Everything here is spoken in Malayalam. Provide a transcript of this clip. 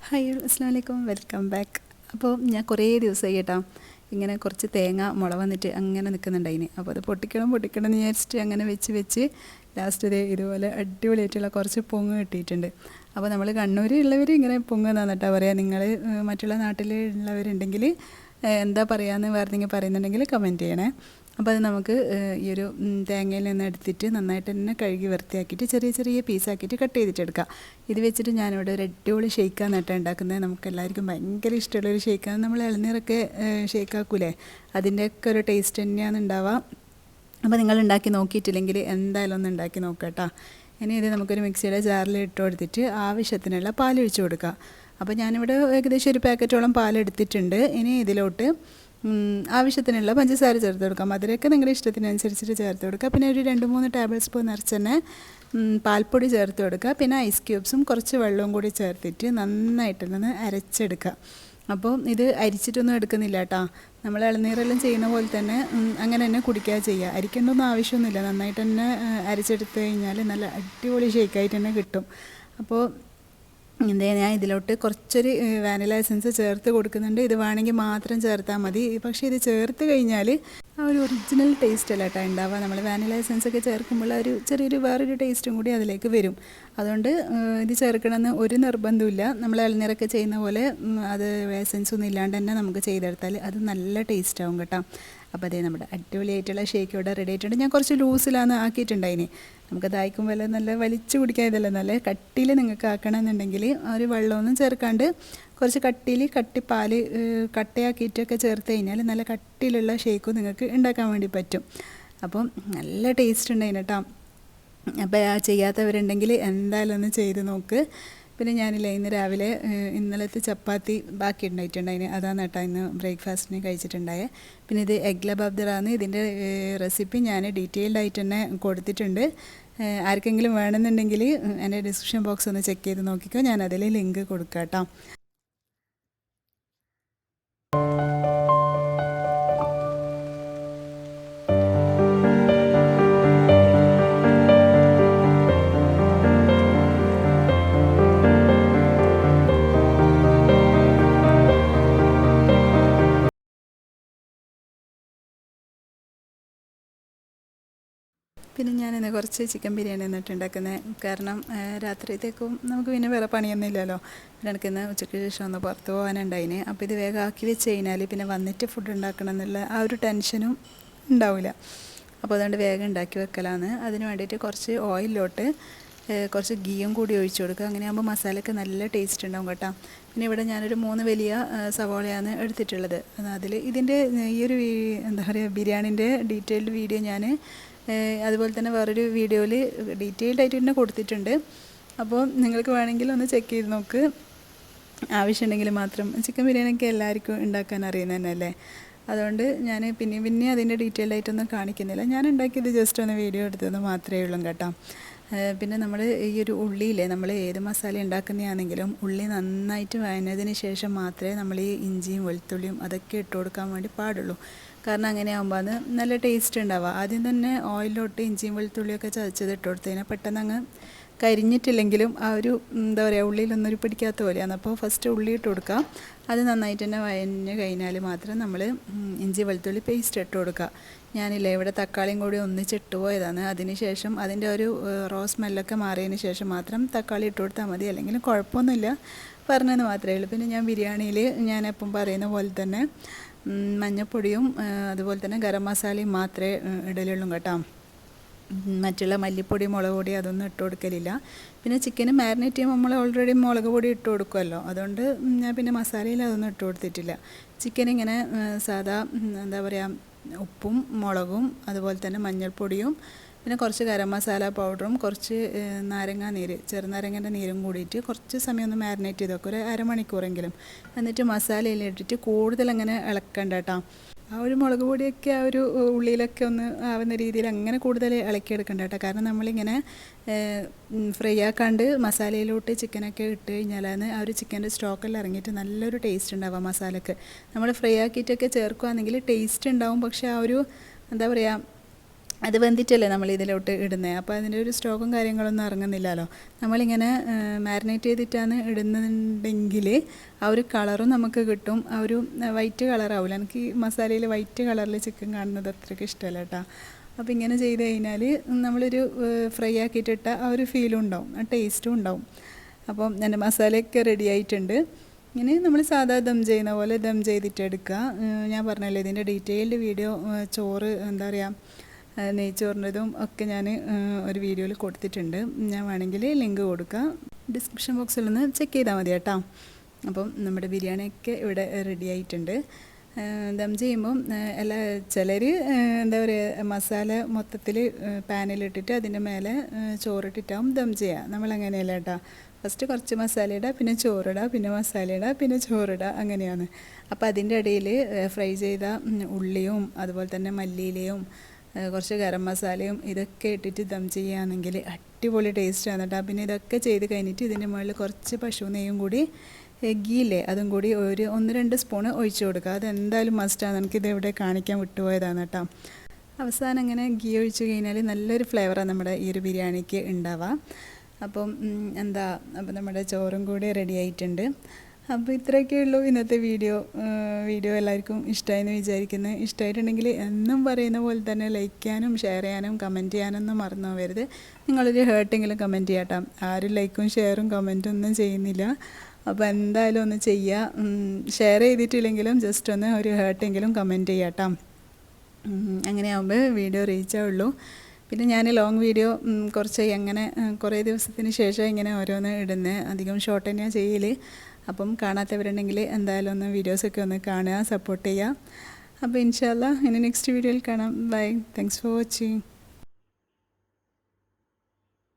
ഹായ് അസ്സലാമു അലൈക്കും, വെൽക്കം ബാക്ക്. അപ്പോൾ ഞാൻ കുറേ ദിവസമായി കേട്ടോ ഇങ്ങനെ കുറച്ച് തേങ്ങ മുള വന്നിട്ട് അങ്ങനെ നിൽക്കുന്നുണ്ടായിന്. അപ്പോൾ അത് പൊട്ടിക്കണം എന്ന് വിചാരിച്ചിട്ട് അങ്ങനെ വെച്ച് ലാസ്റ്റ് ഇതുപോലെ അടിപൊളിയായിട്ടുള്ള കുറച്ച് പൊങ്ങ് കിട്ടിയിട്ടുണ്ട്. അപ്പോൾ നമ്മൾ കണ്ണൂരുള്ളവർ ഇങ്ങനെ പൊങ്ങ് തന്നിട്ടാ പറയുക. നിങ്ങൾ മറ്റുള്ള നാട്ടിൽ ഉള്ളവരുണ്ടെങ്കിൽ എന്താ പറയുകയെന്ന് വേറെ പറയുന്നുണ്ടെങ്കിൽ കമൻറ്റ് ചെയ്യണേ. അപ്പോൾ അത് നമുക്ക് ഈ ഒരു തേങ്ങയിൽ നിന്ന് എടുത്തിട്ട് നന്നായിട്ട് തന്നെ കഴുകി വൃത്തിയാക്കിയിട്ട് ചെറിയ പീസാക്കിയിട്ട് കട്ട് ചെയ്തിട്ടെടുക്കാം. ഇത് വെച്ചിട്ട് ഞാനിവിടെ ഒരു അടിപൊളി ഷെയ്ക്കാണ് കേട്ടോ ഉണ്ടാക്കുന്നത്. നമുക്ക് എല്ലാവർക്കും ഭയങ്കര ഇഷ്ടമുള്ളൊരു ഷെയ്ക്കാണ്. നമ്മൾ ഇളനീരൊക്കെ ഷെയ്ക്കാക്കൂലേ, അതിൻ്റെയൊക്കെ ഒരു ടേസ്റ്റ് തന്നെയാണ് ഉണ്ടാവുക. അപ്പോൾ നിങ്ങൾ ഉണ്ടാക്കി നോക്കിയിട്ടില്ലെങ്കിൽ എന്തായാലും ഒന്ന് ഉണ്ടാക്കി നോക്കാം കേട്ടോ. ഇനി ഇത് നമുക്കൊരു മിക്സിയുടെ ജാറിൽ ഇട്ട് കൊടുത്തിട്ട് ആവശ്യത്തിനുള്ള പാലൊഴിച്ച് കൊടുക്കുക. അപ്പോൾ ഞാനിവിടെ ഏകദേശം ഒരു പാക്കറ്റോളം പാലെടുത്തിട്ടുണ്ട്. ഇനി ഇതിലോട്ട് ആവശ്യത്തിനുള്ള പഞ്ചസാര ചേർത്ത് കൊടുക്കാം. മധുരമൊക്കെ നിങ്ങളുടെ ഇഷ്ടത്തിനനുസരിച്ചിട്ട് ചേർത്ത് കൊടുക്കുക. പിന്നെ ഒരു 2-3 ടേബിൾ സ്പൂൺ നിറച്ച് തന്നെ പാൽപ്പൊടി ചേർത്ത് കൊടുക്കുക. പിന്നെ ഐസ് ക്യൂബ്സും കുറച്ച് വെള്ളവും കൂടി ചേർത്തിട്ട് നന്നായിട്ടൊന്ന് അരച്ചെടുക്കുക. അപ്പോൾ ഇത് അരിച്ചിട്ടൊന്നും എടുക്കുന്നില്ല കേട്ടോ. നമ്മൾ ഇളനീരെല്ലാം ചെയ്യുന്ന പോലെ തന്നെ അങ്ങനെ തന്നെ കുടിക്കുക ചെയ്യുക. അരിക്കേണ്ടൊന്നും ആവശ്യമൊന്നുമില്ല. നന്നായിട്ട് തന്നെ അരച്ചെടുത്ത് കഴിഞ്ഞാൽ നല്ല അടിപൊളി ഷേക്കായിട്ട് തന്നെ കിട്ടും. അപ്പോൾ ഞാൻ ഇതിലോട്ട് കുറച്ചൊരു വാനില എസൻസ് ചേർത്ത് കൊടുക്കുന്നുണ്ട്. ഇത് വേണമെങ്കിൽ മാത്രം ചേർത്താൽ മതി. പക്ഷേ ഇത് ചേർത്ത് കഴിഞ്ഞാൽ ആ ഒരു ഒറിജിനൽ ടേസ്റ്റ് അല്ല കേട്ടോ ഉണ്ടാവുക. നമ്മൾ വാനില എസൻസ് ഒക്കെ ചേർക്കുമ്പോൾ ഒരു ചെറിയൊരു വേറൊരു ടേസ്റ്റും കൂടി അതിലേക്ക് വരും. അതുകൊണ്ട് ഇത് ചേർക്കണമെന്ന് ഒരു നിർബന്ധമില്ല. നമ്മൾ ഇളനീരൊക്കെ ചെയ്യുന്ന പോലെ അത് എസൻസ് ഒന്നും ഇല്ലാണ്ട് തന്നെ നമുക്ക് ചെയ്തെടുത്താൽ അത് നല്ല ടേസ്റ്റ് ആവും കേട്ടോ. അപ്പോൾ അതേ നമ്മുടെ അടിപൊളിയായിട്ടുള്ള ഷേക്ക് ഇവിടെ റെഡി ആയിട്ടുണ്ട്. ഞാൻ കുറച്ച് ലൂസിലാണ് ആക്കിയിട്ടുണ്ടായിന്. നമുക്ക് ദാഹിക്കുമ്പോൾ നല്ല വലിച്ചു കുടിക്കാൻ ഇതല്ല, നല്ല കട്ടിയിൽ നിങ്ങൾക്ക് ആക്കണമെന്നുണ്ടെങ്കിൽ ഒരു വെള്ളമൊന്നും ചേർക്കാണ്ട് കുറച്ച് കട്ടിപ്പാൽ കട്ടയാക്കിയിട്ടൊക്കെ ചേർത്ത് കഴിഞ്ഞാൽ നല്ല കട്ടിയിലുള്ള ഷേക്കും നിങ്ങൾക്ക് ഉണ്ടാക്കാൻ വേണ്ടി പറ്റും. അപ്പം നല്ല ടേസ്റ്റ് ഉണ്ടായിന് കേട്ടോ. അപ്പോൾ ചെയ്യാത്തവരുണ്ടെങ്കിൽ എന്തായാലും ഒന്ന് ചെയ്ത് നോക്ക്. പിന്നെ ഞാനില്ല ഇന്ന് രാവിലെ ഇന്നലത്തെ ചപ്പാത്തി ബാക്കി ഉണ്ടായിട്ടുണ്ടായിന്. അതാണ് കേട്ടോ ഇന്ന് ബ്രേക്ക്ഫാസ്റ്റിന് കഴിച്ചിട്ടുണ്ടായത്. പിന്നെ ഇത് എഗ് ലബാബ്ദറാണ്. ഇതിൻ്റെ റെസിപ്പി ഞാൻ ഡീറ്റെയിൽഡ് ആയിട്ട് തന്നെ കൊടുത്തിട്ടുണ്ട്. ആർക്കെങ്കിലും വേണമെന്നുണ്ടെങ്കിൽ എൻ്റെ ഡിസ്ക്രിപ്ഷൻ ബോക്സ് ഒന്ന് ചെക്ക് ചെയ്ത് നോക്കിക്കോ. ഞാൻ അതിൽ ലിങ്ക് കൊടുക്കാം കേട്ടോ. പിന്നെ ഞാനിന്ന് കുറച്ച് ചിക്കൻ ബിരിയാണി എന്നിട്ട് ഉണ്ടാക്കുന്നത്. കാരണം രാത്രിത്തേക്കും നമുക്ക് പിന്നെ വേറെ പണിയൊന്നും ഇല്ലല്ലോ. പിന്നെ എനിക്കിന്ന് ഉച്ചയ്ക്ക് ശേഷം ഒന്ന് പുറത്ത് പോകാനുണ്ടായിന്. അപ്പോൾ ഇത് വേഗം ആക്കി വെച്ച് കഴിഞ്ഞാൽ പിന്നെ വന്നിട്ട് ഫുഡ് ഉണ്ടാക്കണം എന്നുള്ള ആ ഒരു ടെൻഷനും ഉണ്ടാവില്ല. അപ്പോൾ അതുകൊണ്ട് വേഗം ഉണ്ടാക്കി വെക്കലാണ്. അതിന് വേണ്ടിയിട്ട് കുറച്ച് ഓയിലിലോട്ട് കുറച്ച് ഗീയും കൂടി ഒഴിച്ചു കൊടുക്കുക. അങ്ങനെ ആകുമ്പോൾ മസാലയ്ക്ക് നല്ല ടേസ്റ്റ് ഉണ്ടാവും കേട്ടോ. പിന്നെ ഇവിടെ ഞാനൊരു 3 വലിയ സവോളയാണ് എടുത്തിട്ടുള്ളത്. അതിൽ ഇതിൻ്റെ ഈ ഒരു എന്താ പറയുക ബിരിയാണീൻ്റെ ഡീറ്റെയിൽഡ് വീഡിയോ ഞാൻ അതുപോലെ തന്നെ വേറൊരു വീഡിയോയിൽ ഡീറ്റെയിൽഡ് ആയിട്ട് തന്നെ കൊടുത്തിട്ടുണ്ട്. അപ്പോൾ നിങ്ങൾക്ക് വേണമെങ്കിൽ ഒന്ന് ചെക്ക് ചെയ്ത് നോക്ക്. ആവശ്യമുണ്ടെങ്കിൽ മാത്രം. ചിക്കൻ ബിരിയാണിയൊക്കെ എല്ലാവർക്കും ഉണ്ടാക്കാൻ അറിയുന്നത് തന്നെയല്ലേ. അതുകൊണ്ട് ഞാൻ പിന്നെ അതിൻ്റെ ഡീറ്റെയിൽഡ് ആയിട്ടൊന്നും കാണിക്കുന്നില്ല. ഞാൻ ഉണ്ടാക്കിയത് ജസ്റ്റ് ഒന്ന് വീഡിയോ എടുത്തത് മാത്രമേ ഉള്ളൂ കേട്ടോ. പിന്നെ നമ്മൾ ഈ ഒരു ഉള്ളിയില്ലേ, നമ്മൾ ഏത് മസാല ഉണ്ടാക്കുന്നതാണെങ്കിലും ഉള്ളി നന്നായിട്ട് വഴഞ്ഞതിന് ശേഷം മാത്രമേ നമ്മൾ ഈ ഇഞ്ചിയും വെളുത്തുള്ളിയും അതൊക്കെ ഇട്ട് കൊടുക്കാൻ വേണ്ടി പാടുള്ളൂ. കാരണം അങ്ങനെ ആകുമ്പോൾ അത് നല്ല ടേസ്റ്റ് ഉണ്ടാവുക. ആദ്യം തന്നെ ഓയിലോട്ട് ഇഞ്ചിയും വെളുത്തുള്ളിയൊക്കെ ചതച്ചത് ഇട്ട് കൊടുത്തു കഴിഞ്ഞാൽ പെട്ടെന്ന് അങ്ങ് കരിഞ്ഞിട്ടില്ലെങ്കിലും ആ ഒരു എന്താ പറയുക ഉള്ളിയിലൊന്നൊരു പിടിക്കാത്ത പോലെയാണ്. അപ്പോൾ ഫസ്റ്റ് ഉള്ളി ഇട്ട് കൊടുക്കുക. അത് നന്നായിട്ട് തന്നെ വഴഞ്ഞ് കഴിഞ്ഞാൽ മാത്രം നമ്മൾ ഇഞ്ചി വെളുത്തുള്ളി പേസ്റ്റ് ഇട്ട് കൊടുക്കുക. ഞാനില്ല ഇവിടെ തക്കാളിയും കൂടി ഒന്നിച്ചിട്ട് പോയതാണ്. അതിന് ശേഷം അതിൻ്റെ ഒരു റോ സ്മെല്ലൊക്കെ മാറിയതിന് ശേഷം മാത്രം തക്കാളി ഇട്ട് കൊടുത്താൽ മതി. അല്ലെങ്കിൽ കുഴപ്പമൊന്നുമില്ല, പറഞ്ഞതെന്ന് മാത്രമേ ഉള്ളൂ. പിന്നെ ഞാൻ ബിരിയാണിയിൽ ഞാൻ എപ്പം പറയുന്ന പോലെ തന്നെ മഞ്ഞൾപ്പൊടിയും അതുപോലെ തന്നെ ഗരം മസാലയും മാത്രമേ ഇടലുള്ളൂ കേട്ടോ. മറ്റുള്ള മല്ലിപ്പൊടി മുളക് പൊടി അതൊന്നും ഇട്ട് കൊടുക്കലില്ല. പിന്നെ ചിക്കന് മാരിനേറ്റ് ചെയ്യുമ്പോൾ നമ്മൾ ഓൾറെഡി മുളക് പൊടി ഇട്ട് കൊടുക്കുമല്ലോ. അതുകൊണ്ട് ഞാൻ പിന്നെ മസാലയിൽ അതൊന്നും ഇട്ട് കൊടുത്തിട്ടില്ല. ചിക്കൻ ഇങ്ങനെ സാധാ എന്താ പറയുക ഉപ്പും മുളകും അതുപോലെ തന്നെ മഞ്ഞൾപ്പൊടിയും പിന്നെ കുറച്ച് ഗരം മസാല പൗഡറും കുറച്ച് നാരങ്ങാ നീര് ചെറുനാരങ്ങൻ്റെ നീരും കൂടിയിട്ട് കുറച്ച് സമയം ഒന്ന് മാരിനേറ്റ് ചെയ്ത് വെക്കും, ഒരു അരമണിക്കൂറെങ്കിലും. എന്നിട്ട് മസാലയിലിട്ടിട്ട് കൂടുതൽ അങ്ങനെ ഇളക്കണ്ട കേട്ടോ. ആ ഒരു മുളക് പൊടിയൊക്കെ ആ ഒരു ഉള്ളിയിലൊക്കെ ഒന്ന് ആവുന്ന രീതിയിൽ അങ്ങനെ കൂടുതൽ ഇളക്കിയെടുക്കണ്ട കേട്ടോ. കാരണം നമ്മളിങ്ങനെ ഫ്രൈ ആക്കാണ്ട് മസാലയിലോട്ട് ചിക്കനൊക്കെ ഇട്ട് കഴിഞ്ഞാലാണ് ആ ഒരു ചിക്കൻ്റെ സ്റ്റോക്കെല്ലാം ഇറങ്ങിയിട്ട് നല്ലൊരു ടേസ്റ്റ് ഉണ്ടാവുക മസാലക്ക്. നമ്മൾ ഫ്രൈ ആക്കിയിട്ടൊക്കെ ചേർക്കുകയാണെങ്കിൽ ടേസ്റ്റ് ഉണ്ടാവും. പക്ഷേ ആ ഒരു എന്താ പറയുക അത് വെന്തിട്ടല്ലേ നമ്മൾ ഇതിലോട്ട് ഇടുന്നത്. അപ്പോൾ അതിൻ്റെ ഒരു സ്റ്റോക്കും കാര്യങ്ങളൊന്നും ഇറങ്ങുന്നില്ലല്ലോ. നമ്മളിങ്ങനെ മാരിനേറ്റ് ചെയ്തിട്ടാണ് ഇടുന്നുണ്ടെങ്കിൽ ആ ഒരു കളറും നമുക്ക് കിട്ടും. ആ ഒരു വൈറ്റ് കളറാവില്ല. എനിക്ക് ഈ മസാലയിൽ വൈറ്റ് കളറിൽ ചിക്കൻ കാണുന്നത് അത്രയ്ക്ക് ഇഷ്ടമല്ല കേട്ടോ. അപ്പോൾ ഇങ്ങനെ ചെയ്ത് കഴിഞ്ഞാൽ നമ്മളൊരു ഫ്രൈ ആക്കിയിട്ടിട്ട ആ ഒരു ഫീലും ഉണ്ടാവും, ആ ടേസ്റ്റും ഉണ്ടാവും. അപ്പം എൻ്റെ മസാലയൊക്കെ റെഡി ആയിട്ടുണ്ട്. ഇങ്ങനെ നമ്മൾ സാധാ ദം ചെയ്യുന്ന പോലെ ദം ചെയ്തിട്ട് എടുക്കുക. ഞാൻ പറഞ്ഞല്ലോ ഇതിൻ്റെ ഡീറ്റെയിൽഡ് വീഡിയോ ചോറ് എന്താ പറയുക നെയ്ച്ചോറിൻ്റെതും ഒക്കെ ഞാൻ ഒരു വീഡിയോയിൽ കൊടുത്തിട്ടുണ്ട്. ഞാൻ വേണമെങ്കിൽ ലിങ്ക് കൊടുക്കാം, ഡിസ്ക്രിപ്ഷൻ ബോക്സിൽ ഒന്ന് ചെക്ക് ചെയ്താൽ മതി കേട്ടോ. അപ്പം നമ്മുടെ ബിരിയാണിയൊക്കെ ഇവിടെ റെഡി ആയിട്ടുണ്ട്. ദം ചെയ്യുമ്പം ചിലർ എന്താ പറയുക മസാല മൊത്തത്തിൽ പാനിലിട്ടിട്ട് അതിൻ്റെ മേലെ ചോറിട്ടിട്ടാവും ദം ചെയ്യുക. നമ്മളങ്ങനെയല്ല കേട്ടോ. ഫസ്റ്റ് കുറച്ച് മസാല ഇടുക, പിന്നെ ചോറിടുക, പിന്നെ മസാല ഇടുക, പിന്നെ ചോറിടുക, അങ്ങനെയാണ്. അപ്പോൾ അതിൻ്റെ ഇടയിൽ ഫ്രൈ ചെയ്ത ഉള്ളിയും അതുപോലെ തന്നെ മല്ലിയിലയും കുറച്ച് ഗരം മസാലയും ഇതൊക്കെ ഇട്ടിട്ട് ദം ചെയ്യുകയാണെങ്കിൽ അടിപൊളി ടേസ്റ്റാണ് കേട്ടോ. പിന്നെ ഇതൊക്കെ ചെയ്ത് കഴിഞ്ഞിട്ട് ഇതിൻ്റെ മുകളിൽ കുറച്ച് പശു നെയ്യും കൂടി ഗീയില്ലേ അതും കൂടി ഒരു 1-2 സ്പൂണ് ഒഴിച്ച് കൊടുക്കുക. അതെന്തായാലും മസ്റ്റാണ്. നമുക്കിത് ഇവിടെ കാണിക്കാൻ വിട്ടുപോയതാണ് കേട്ടോ. അവസാനം അങ്ങനെ ഗീ ഒഴിച്ച് കഴിഞ്ഞാൽ നല്ലൊരു ഫ്ലേവറാണ് നമ്മുടെ ഈ ഒരു ബിരിയാണിക്ക് ഉണ്ടാവുക. അപ്പം അപ്പം നമ്മുടെ ചോറും കൂടി റെഡി ആയിട്ടുണ്ട്. അപ്പോൾ ഇത്രയൊക്കെ ഉള്ളൂ ഇന്നത്തെ വീഡിയോ എല്ലാവർക്കും ഇഷ്ടമായെന്ന് വിചാരിക്കുന്നു. ഇഷ്ടമായിട്ടുണ്ടെങ്കിൽ എന്നും പറയുന്ന പോലെ തന്നെ ലൈക്ക് ചെയ്യാനും ഷെയർ ചെയ്യാനും കമൻറ്റ് ചെയ്യാനൊന്നും മറന്നു പോകരുത്. നിങ്ങളൊരു ഹേർട്ടെങ്കിലും കമൻറ്റ് ചെയ്യാട്ടോ. ആരും ലൈക്കും ഷെയറും കമൻറ്റും ഒന്നും ചെയ്യുന്നില്ല. അപ്പോൾ എന്തായാലും ഒന്ന് ചെയ്യുക. ഷെയർ ചെയ്തിട്ടില്ലെങ്കിലും ജസ്റ്റ് ഒന്ന് ഒരു ഹേർട്ടെങ്കിലും കമൻറ്റ് ചെയ്യാട്ടോ. അങ്ങനെ ആകുമ്പോൾ വീഡിയോ റീച്ച് ആവുള്ളൂ. പിന്നെ ഞാൻ ലോങ് വീഡിയോ കുറേ ദിവസത്തിന് ശേഷം ഇങ്ങനെ ഓരോന്ന് ഇടുന്നത്. അധികം ഷോർട്ട് തന്നെയാണ് ചെയ്യൽ. അപ്പം കാണാത്തവരുണ്ടെങ്കിൽ എന്തായാലും ഒന്ന് വീഡിയോസൊക്കെ ഒന്ന് കാണുക, സപ്പോർട്ട് ചെയ്യുക. അപ്പോൾ ഇൻഷാ അല്ലാഹ് ഇനി നെക്സ്റ്റ് വീഡിയോയിൽ കാണാം. ബൈ. Thanks for watching.